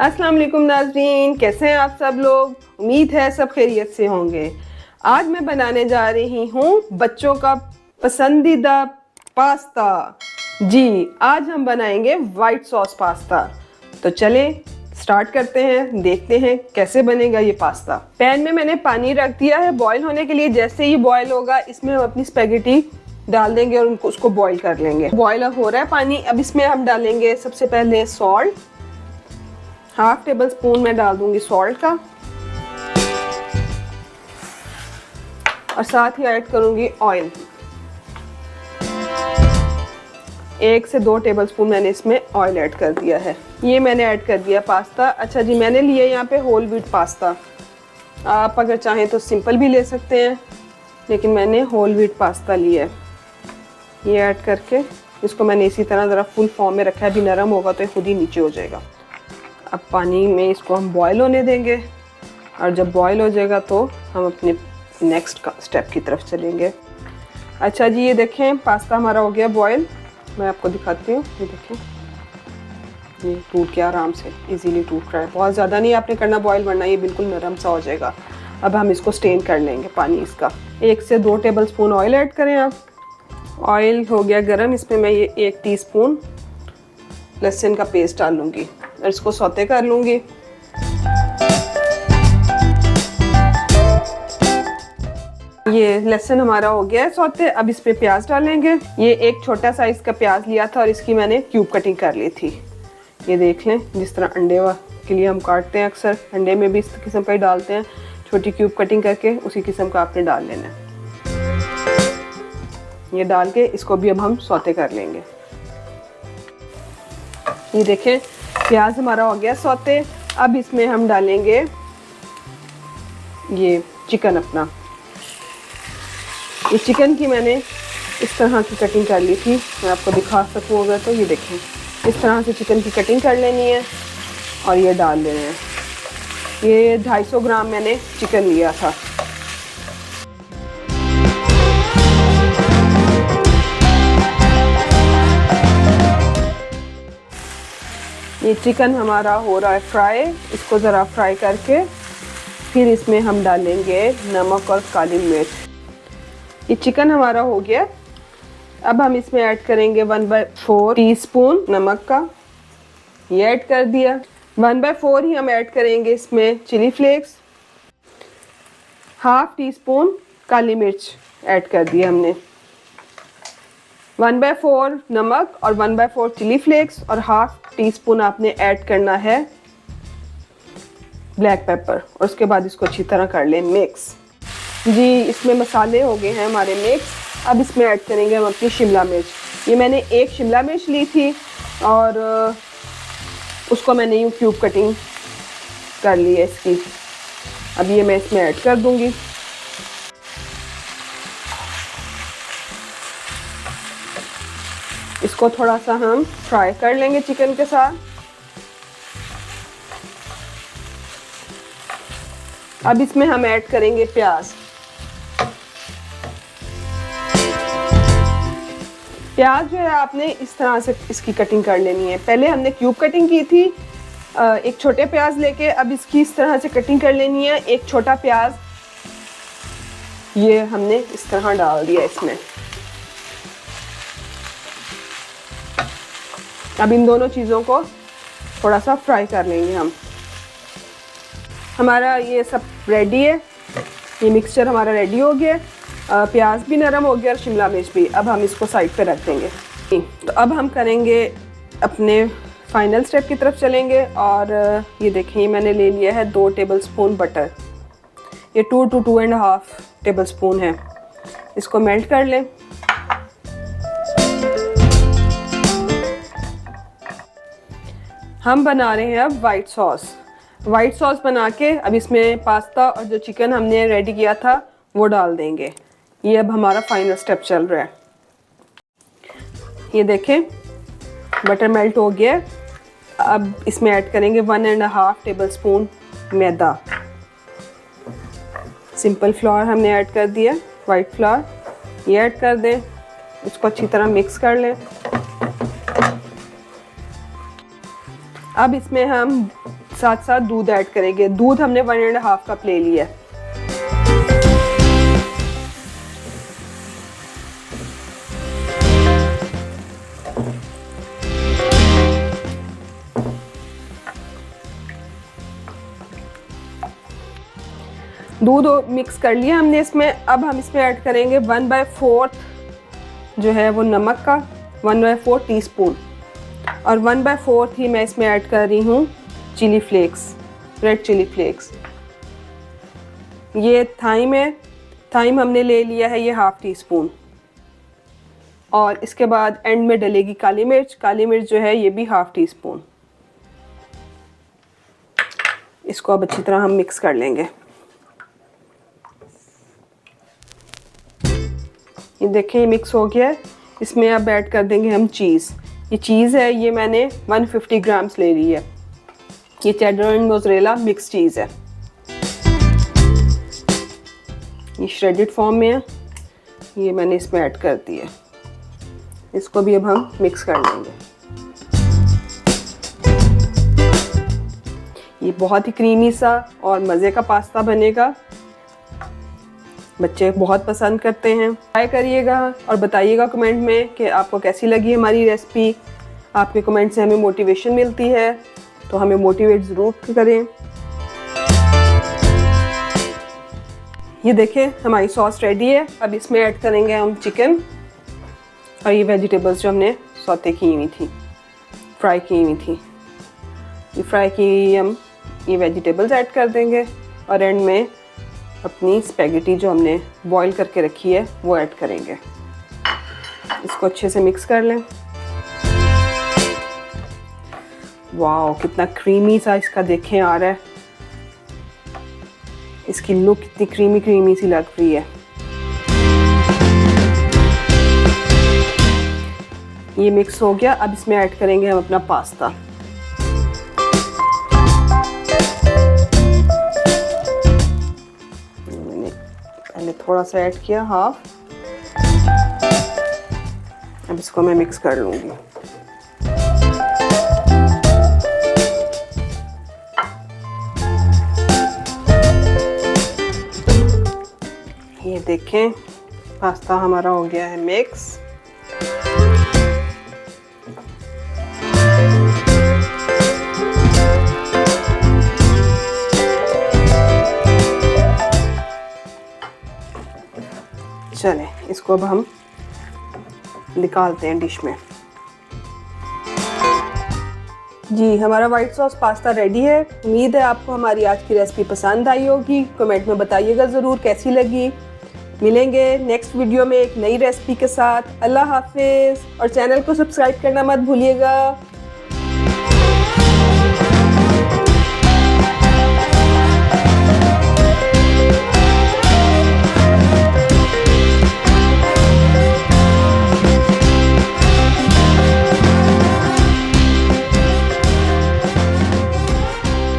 अस्सलाम वालेकुम नाज़रीन, कैसे हैं आप सब लोग। उम्मीद है सब खैरियत से होंगे। आज मैं बनाने जा रही हूँ बच्चों का पसंदीदा पास्ता। जी, आज हम बनाएंगे वाइट सॉस पास्ता। तो चलें स्टार्ट करते हैं, देखते हैं कैसे बनेगा ये पास्ता। पैन में मैंने पानी रख दिया है बॉईल होने के लिए। जैसे ही बॉईल होगा इसमें हम अपनी स्पैगेटी डाल देंगे और उसको बॉईल कर लेंगे। बॉईल हो रहा है पानी, अब इसमें हम डालेंगे सबसे पहले सॉल्ट। हाफ टेबल स्पून मैं डाल दूंगी सॉल्ट का और साथ ही ऐड करूंगी ऑयल। 1 से 2 टेबल स्पून मैंने इसमें ऑयल ऐड कर दिया है। ये मैंने ऐड कर दिया पास्ता। अच्छा जी, मैंने लिया यहाँ पे होल व्हीट पास्ता। आप अगर चाहें तो सिंपल भी ले सकते हैं, लेकिन मैंने होल व्हीट पास्ता लिया है। ये ऐड करके इसको मैंने इसी तरह ज़रा फुल फॉर्म में रखा है। अभी नरम होगा तो खुद ही नीचे हो जाएगा। अब पानी में इसको हम बॉईल होने देंगे और जब बॉईल हो जाएगा तो हम अपने नेक्स्ट स्टेप की तरफ चलेंगे। अच्छा जी, ये देखें पास्ता हमारा हो गया बॉईल। मैं आपको दिखाती हूँ। ये देखें, ये टूट के आराम से इजीली टूट रहा है। बहुत ज़्यादा नहीं आपने करना बॉईल, वरना ये बिल्कुल नरम सा हो जाएगा। अब हम इसको स्टेन कर लेंगे पानी इसका। 1 से 2 टेबल स्पून ऑयल ऐड करें आप। ऑयल हो गया गरम, इसमें मैं ये 1 टीस्पून लहसुन का पेस्ट डाल लूँगी और इसको सौते कर लूँगी। ये लहसुन हमारा हो गया है सौते। अब इस पे प्याज डालेंगे। ये एक छोटा साइज का प्याज लिया था और इसकी मैंने क्यूब कटिंग कर ली थी। ये देख लें, जिस तरह अंडे के लिए हम काटते हैं, अक्सर अंडे में भी इस किस्म का ही डालते हैं। छोटी क्यूब कटिंग करके उसी किस्म का आपने डाल लेना है। ये डाल के इसको भी अब हम सौते कर लेंगे। ये देखें प्याज हमारा हो गया सौते। अब इसमें हम डालेंगे ये चिकन अपना। ये चिकन की मैंने इस तरह की कटिंग कर ली थी, मैं आपको दिखा सकूँ अगर तो। ये देखें, इस तरह से चिकन की कटिंग कर लेनी है और ये डाल देने हैं। ये 250 ग्राम मैंने चिकन लिया था। ये चिकन हमारा हो रहा है फ्राई। इसको ज़रा फ्राई करके फिर इसमें हम डालेंगे नमक और काली मिर्च। ये चिकन हमारा हो गया। अब हम इसमें ऐड करेंगे 1/4 टीस्पून नमक का। ये ऐड कर दिया। 1/4 ही हम ऐड करेंगे इसमें चिली फ्लेक्स। हाफ टीस्पून काली मिर्च ऐड कर दिया हमने। 1/4 नमक और 1/4 चिली फ्लेक्स और हाफ टीस्पून आपने ऐड करना है ब्लैक पेपर। और उसके बाद इसको अच्छी तरह कर लें मिक्स। जी, इसमें मसाले हो गए हैं हमारे मिक्स। अब इसमें ऐड करेंगे हम अपनी शिमला मिर्च। ये मैंने 1 शिमला मिर्च ली थी और उसको मैंने यूँ क्यूब कटिंग कर ली है इसकी। अब ये मैं इसमें ऐड कर दूँगी। इसको थोड़ा सा हम फ्राई कर लेंगे चिकन के साथ। अब इसमें हम ऐड करेंगे प्याज। प्याज जो है आपने इस तरह से इसकी कटिंग कर लेनी है। पहले हमने क्यूब कटिंग की थी एक छोटे प्याज लेके। अब इसकी इस तरह से कटिंग कर लेनी है। एक छोटा प्याज ये हमने इस तरह डाल दिया इसमें। अब इन दोनों चीज़ों को थोड़ा सा फ्राई कर लेंगे हम। हमारा ये सब रेडी है। ये मिक्सचर हमारा रेडी हो गया। प्याज भी नरम हो गया और शिमला मिर्च भी। अब हम इसको साइड पे रख देंगे। तो अब हम करेंगे अपने फाइनल स्टेप की तरफ चलेंगे। और ये देखें, मैंने ले लिया है 2 टेबल स्पून बटर। ये 2 to 2.5 टेबल स्पून है। इसको मेल्ट कर लें। हम बना रहे हैं अब वाइट सॉस। वाइट सॉस बना के अब इसमें पास्ता और जो चिकन हमने रेडी किया था वो डाल देंगे। ये अब हमारा फाइनल स्टेप चल रहा है। ये देखें बटर मेल्ट हो गया। अब इसमें ऐड करेंगे 1.5 टेबल स्पून मैदा। सिंपल फ्लावर हमने ऐड कर दिया, वाइट फ्लावर। ये ऐड कर दें, इसको अच्छी तरह मिक्स कर लें। अब इसमें हम साथ साथ दूध ऐड करेंगे। दूध हमने 1.5 कप ले लिया है। दूध मिक्स कर लिया हमने इसमें। अब हम इसमें ऐड करेंगे 1/4 जो है वो नमक का, 1/4 टीस्पून, और 1/4 ही मैं इसमें ऐड कर रही हूँ chilli flakes, red chilli flakes. ये थाइम है, थाइम हमने ले लिया है ये 1/2 टीस्पून। और इसके बाद एंड में डलेगी काली मिर्च। काली मिर्च जो है ये भी 1/2 टीस्पून। इसको अब अच्छी तरह हम मिक्स कर लेंगे। ये देखें मिक्स हो गया है। इसमें अब ऐड कर देंगे हम चीज़। ये चीज़ है, ये मैंने 150 ग्राम्स ले ली है। ये चेडर एंड मोज़रेला मिक्स चीज़ है, ये श्रेडेड फॉर्म में है। ये मैंने इसमें ऐड कर दी है। इसको भी अब हम मिक्स कर लेंगे। ये बहुत ही क्रीमी सा और मज़े का पास्ता बनेगा। बच्चे बहुत पसंद करते हैं। ट्राई करिएगा और बताइएगा कमेंट में कि आपको कैसी लगी हमारी रेसिपी। आपके कमेंट से हमें मोटिवेशन मिलती है, तो हमें मोटिवेट ज़रूर करें। ये देखें हमारी सॉस रेडी है। अब इसमें ऐड करेंगे हम चिकन और ये वेजिटेबल्स जो हमने सौते की हुई थी, फ्राई की हुई थी। ये फ्राई की हुई हम ये वेजिटेबल्स ऐड कर देंगे और एंड में अपनी स्पैगेटी जो हमने बॉईल करके रखी है वो ऐड करेंगे। इसको अच्छे से मिक्स कर लें। वाओ कितना क्रीमी सा इसका देखें आ रहा है। इसकी लुक कितनी क्रीमी क्रीमी सी लग रही है। ये मिक्स हो गया। अब इसमें ऐड करेंगे हम अपना पास्ता। मैंने थोड़ा सा ऐड किया, हाफ। अब इसको मैं मिक्स कर लूंगी। ये देखें पास्ता हमारा हो गया है मिक्स। चलें इसको अब हम निकालते हैं डिश में। जी हमारा वाइट सॉस पास्ता रेडी है। उम्मीद है आपको हमारी आज की रेसिपी पसंद आई होगी। कमेंट में बताइएगा ज़रूर कैसी लगी। मिलेंगे नेक्स्ट वीडियो में एक नई रेसिपी के साथ। अल्लाह हाफिज़ और चैनल को सब्सक्राइब करना मत भूलिएगा।